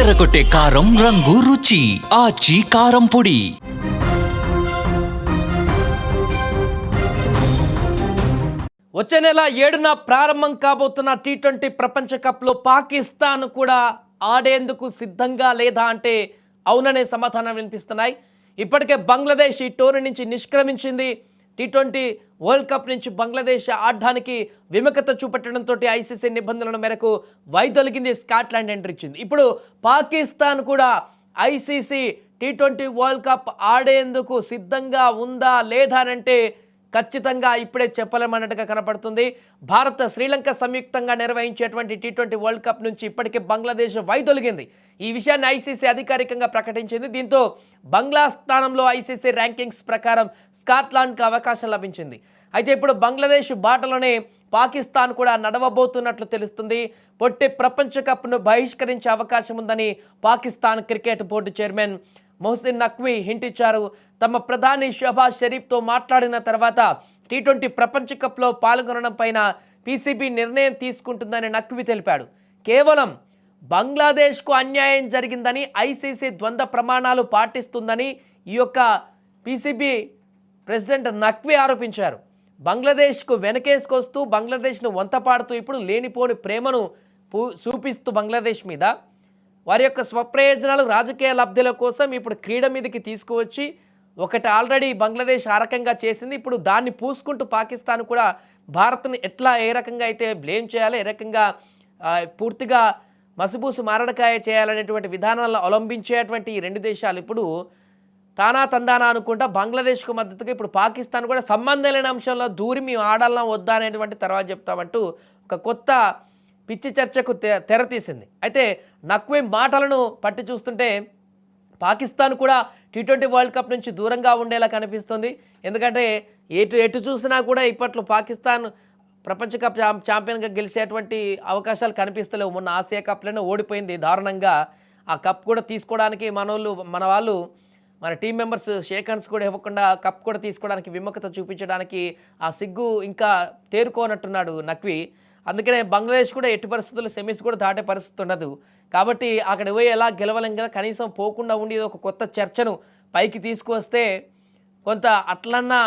అదరగొట్టే కారం రంగు రుచి ఆచి కారం పొడి. వచ్చే నెల 7న ప్రారంభం కాబోతున్న టీ20 ప్రపంచ కప్లో పాకిస్తాన్ కూడా ఆడేందుకు సిద్ధంగా లేదా అంటే అవుననే సమాధానం వినిపిస్తున్నాయి. ఇప్పటికే బంగ్లాదేశ్ ఈ టోర్నీ నుంచి నిష్క్రమించింది. టీ20 వరల్డ్ కప్ నుంచి బంగ్లాదేశ్ ఆడడానికి విముఖత చూపెట్టడంతో ఐసీసీ నిబంధనల మేరకు వైదొలిగింది. స్కాట్లాండ్ ఎంట్రీ ఇచ్చింది. ఇప్పుడు పాకిస్తాన్ కూడా ఐసీసీ టీ20 వరల్డ్ కప్ ఆడేందుకు సిద్ధంగా ఉందా లేదా అంటే ఖచ్చితంగా ఇప్పుడే చెప్పలేమన్నట్టుగా కనపడుతుంది. భారత్ శ్రీలంక సంయుక్తంగా నిర్వహించేటువంటి టీ20 వరల్డ్ కప్ నుంచి ఇప్పటికే బంగ్లాదేశ్ వైదొలిగింది. ఈ విషయాన్ని ఐసీసీ అధికారికంగా ప్రకటించింది. దీంతో బంగ్లా స్థానంలో ఐసీసీ ర్యాంకింగ్స్ ప్రకారం స్కాట్లాండ్కి అవకాశం లభించింది. అయితే ఇప్పుడు బంగ్లాదేశ్ బాటలోనే పాకిస్తాన్ కూడా నడవబోతున్నట్లు తెలుస్తుంది. పొట్టి ప్రపంచ కప్ను బహిష్కరించే అవకాశం ఉందని Pakistan cricket board chairman Mohsin Naqvi hint ఇచ్చారు. తమ ప్రధాని షహబాజ్ షరీఫ్తో మాట్లాడిన తర్వాత టీ20 ప్రపంచ కప్లో పాల్గొనడం పైన పీసీబీ నిర్ణయం తీసుకుంటుందని నఖ్వీ తెలిపాడు. కేవలం బంగ్లాదేశ్కు అన్యాయం జరిగిందని ఐసీసీ ద్వంద్వ ప్రమాణాలు పాటిస్తుందని ఈ యొక్క పీసీబీ ప్రెసిడెంట్ నఖ్వీ ఆరోపించారు. బంగ్లాదేశ్కు వెనకేసుకొస్తూ బంగ్లాదేశ్ను వంతపాడుతూ ఇప్పుడు లేనిపోని ప్రేమను చూపిస్తూ బంగ్లాదేశ్ మీద వారి యొక్క స్వప్రయోజనాలు రాజకీయ లబ్ధుల కోసం ఇప్పుడు క్రీడ మీదకి తీసుకువచ్చి ఒకటి ఆల్రెడీ బంగ్లాదేశ్ ఆ రకంగా చేసింది. ఇప్పుడు దాన్ని పూసుకుంటూ పాకిస్తాన్ కూడా భారత్ని ఏ రకంగా అయితే బ్లేమ్ చేయాలో ఏ రకంగా పూర్తిగా మసిబూసు మారడకాయ చేయాలనేటువంటి విధానాలను అవలంబించేటువంటి ఈ రెండు దేశాలు ఇప్పుడు తానా తందానా అనుకుంటా బంగ్లాదేశ్కు మద్దతుగా ఇప్పుడు పాకిస్తాన్ కూడా సంబంధం లేని అంశంలో దూరి మేము ఆడాలన్నా వద్దా అనేటువంటి తర్వాత చెప్తామంటూ ఒక కొత్త పిచ్చి చర్చకు తెరతీసింది. అయితే నఖ్వీ మాటలను పట్టి చూస్తుంటే పాకిస్తాన్ కూడా టీ20 వరల్డ్ కప్ నుంచి దూరంగా ఉండేలా కనిపిస్తుంది. ఎందుకంటే ఎటు చూసినా కూడా ఇప్పట్లో పాకిస్తాన్ ప్రపంచ కప్ ఛాంపియన్గా గెలిచేటువంటి అవకాశాలు కనిపిస్తలేవు. మొన్న ఆసియా కప్లోనే ఓడిపోయింది దారుణంగా. ఆ కప్ కూడా తీసుకోవడానికి మన టీం మెంబర్స్ షేక్ హ్యాండ్స్ కూడా ఇవ్వకుండా కప్ కూడా తీసుకోవడానికి విముఖత చూపించడానికి ఆ సిగ్గు ఇంకా తేరుకోనట్టున్నాడు నఖ్వీ. అందుకనే బంగ్లాదేశ్ కూడా ఎట్టి పరిస్థితుల్లో సెమీస్ కూడా దాటే పరిస్థితి ఉండదు. కాబట్టి అక్కడ పోయి ఎలా గెలవలేం కదా, కనీసం పోకుండా ఉండి ఒక కొత్త చర్చను పైకి తీసుకువస్తే కొంత అట్లన్నా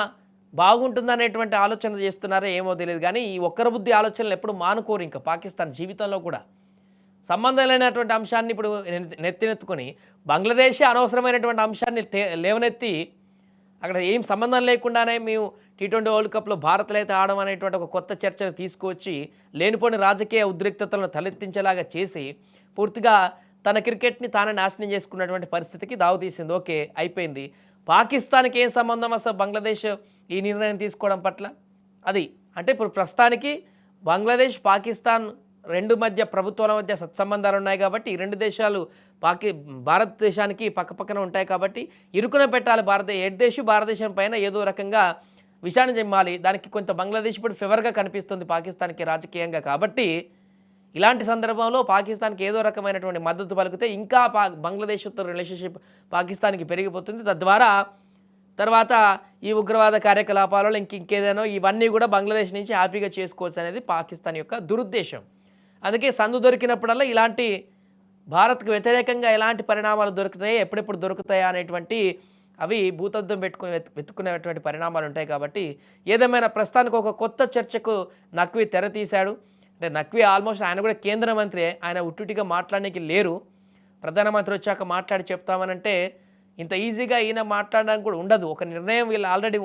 బాగుంటుందనేటువంటి ఆలోచన చేస్తున్నారో ఏమో తెలియదు. కానీ ఈ ఒక్కరి బుద్ధి ఆలోచనలు ఎప్పుడు మానుకోరు. ఇంకా పాకిస్తాన్ జీవితంలో కూడా సంబంధం లేనటువంటి అంశాన్ని ఇప్పుడు నెత్తినెత్తుకొని బంగ్లాదేశే అనవసరమైనటువంటి అంశాన్ని లేవనెత్తి అక్కడ ఏం సంబంధం లేకుండానే మేము టీ20 వరల్డ్ కప్లో భారత్లో అయితే ఆడడం అనేటువంటి ఒక కొత్త చర్చను తీసుకువచ్చి లేనిపోని రాజకీయ ఉద్రిక్తతలను తలెత్తించేలాగా చేసి పూర్తిగా తన క్రికెట్ని తానే నాశనం చేసుకున్నటువంటి పరిస్థితికి దావతీసింది. ఓకే, అయిపోయింది. పాకిస్తాన్కి ఏం సంబంధం అసలు బంగ్లాదేశ్ ఈ నిర్ణయం తీసుకోవడం పట్ల? అది అంటే ఇప్పుడు ప్రస్తుతానికి బంగ్లాదేశ్ పాకిస్తాన్ రెండు మధ్య ప్రభుత్వాల మధ్య సత్సంబంధాలు ఉన్నాయి కాబట్టి ఈ రెండు దేశాలు భారతదేశానికి పక్కపక్కన ఉంటాయి కాబట్టి ఇరుకున పెట్టాలి. భారతదేశం పైన ఏదో రకంగా విషాన్ని జమ్మాలి. దానికి కొంత బంగ్లాదేశ్ ఇప్పుడు ఫేవర్గా కనిపిస్తుంది పాకిస్తాన్కి రాజకీయంగా. కాబట్టి ఇలాంటి సందర్భంలో పాకిస్తాన్కి ఏదో రకమైనటువంటి మద్దతు పలికితే ఇంకా బంగ్లాదేశ్తో రిలేషన్షిప్ పాకిస్తాన్కి పెరిగిపోతుంది. తద్వారా తర్వాత ఈ ఉగ్రవాద కార్యకలాపాలలో ఇంకేదైనా ఇవన్నీ కూడా బంగ్లాదేశ్ నుంచి హ్యాపీగా చేసుకోవచ్చు అనేది పాకిస్తాన్ యొక్క దురుద్దేశం. అందుకే సందు దొరికినప్పుడల్లా ఇలాంటి భారత్కు వ్యతిరేకంగా ఎలాంటి పరిణామాలు దొరుకుతాయి, ఎప్పుడెప్పుడు దొరుకుతాయా అనేటువంటి అవి భూతద్దం పెట్టుకుని వెతుక్కునేటువంటి పరిణామాలు ఉంటాయి. కాబట్టి ఏదేమైనా ప్రస్తుతానికి ఒక కొత్త చర్చకు నఖ్వీ తెరతీశాడు. అంటే నఖ్వీ ఆల్మోస్ట్ ఆయన కూడా కేంద్ర మంత్రి, ఆయన ఉట్టుటిగా మాట్లాడడానికి లేరు. ప్రధానమంత్రి వచ్చాక మాట్లాడి చెప్తామనంటే ఇంత ఈజీగా ఈయన మాట్లాడడానికి కూడా ఉండదు. ఒక నిర్ణయం వీళ్ళు ఆల్రెడీ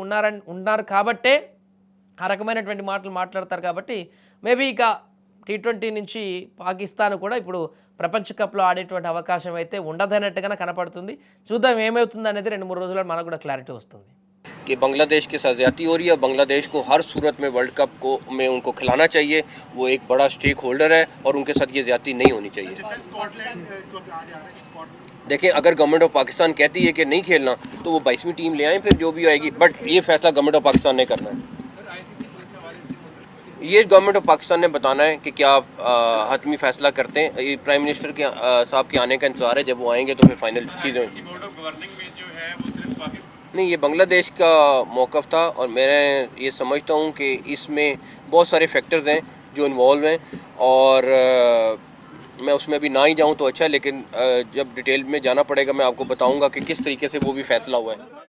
ఉన్నారు కాబట్టే ఆ రకమైనటువంటి మాటలు మాట్లాడతారు. కాబట్టి మేబీ ఇక టీ20 నుంచి పాకిస్తాన్ కూడా ఇప్పుడు ప్రపంచ కప్లో ఆడేటువంటి అవకాశం అయితే ఉండదన్నట్టుగా కనపడుతుంది. చూద్దాం ఏమవుతుంది అనేది 2-3 రోజుల్లో మనకు కూడా క్లారిటీ వస్తుంది. कि बांग्लादेश के साथ ज्यादती हो रही है, बांग्लादेश को हर सूरत में वर्ल्ड कप में उनको खिलाना चाहिए. वो एक बड़ा स्टेक होल्डर है और उनके साथ ये ज्यादती नहीं होनी चाहिए. देखिए, अगर गवर्नमेंट ऑफ पाकिस्तान कहती है कि नहीं खेलना तो वो 22वीं टीम ले आए, फिर जो भी आएगी. बट ये फैसला गवर्नमेंट ऑफ पाकिस्तान ने करना है. ये गवर्नमेंट ऑफ पाकिस्तान ने बताना है कि क्या हतमी फैसला करते हैं. ये प्राइम मिनिस्टर के साहब के आने का इंतजार है. जब वो आएंगे तो फिर फाइनल चीज़ें नहीं. ये बांग्लादेश का मौक़िफ़ था और मैं ये समझता हूँ कि इसमें बहुत सारे फैक्टर्स हैं जो इन्वॉल्व हैं और मैं उसमें अभी ना ही जाऊं तो अच्छा है, लेकिन जब डिटेल में जाना पड़ेगा मैं आपको बताऊंगा कि किस तरीके से वो भी फैसला हुआ है।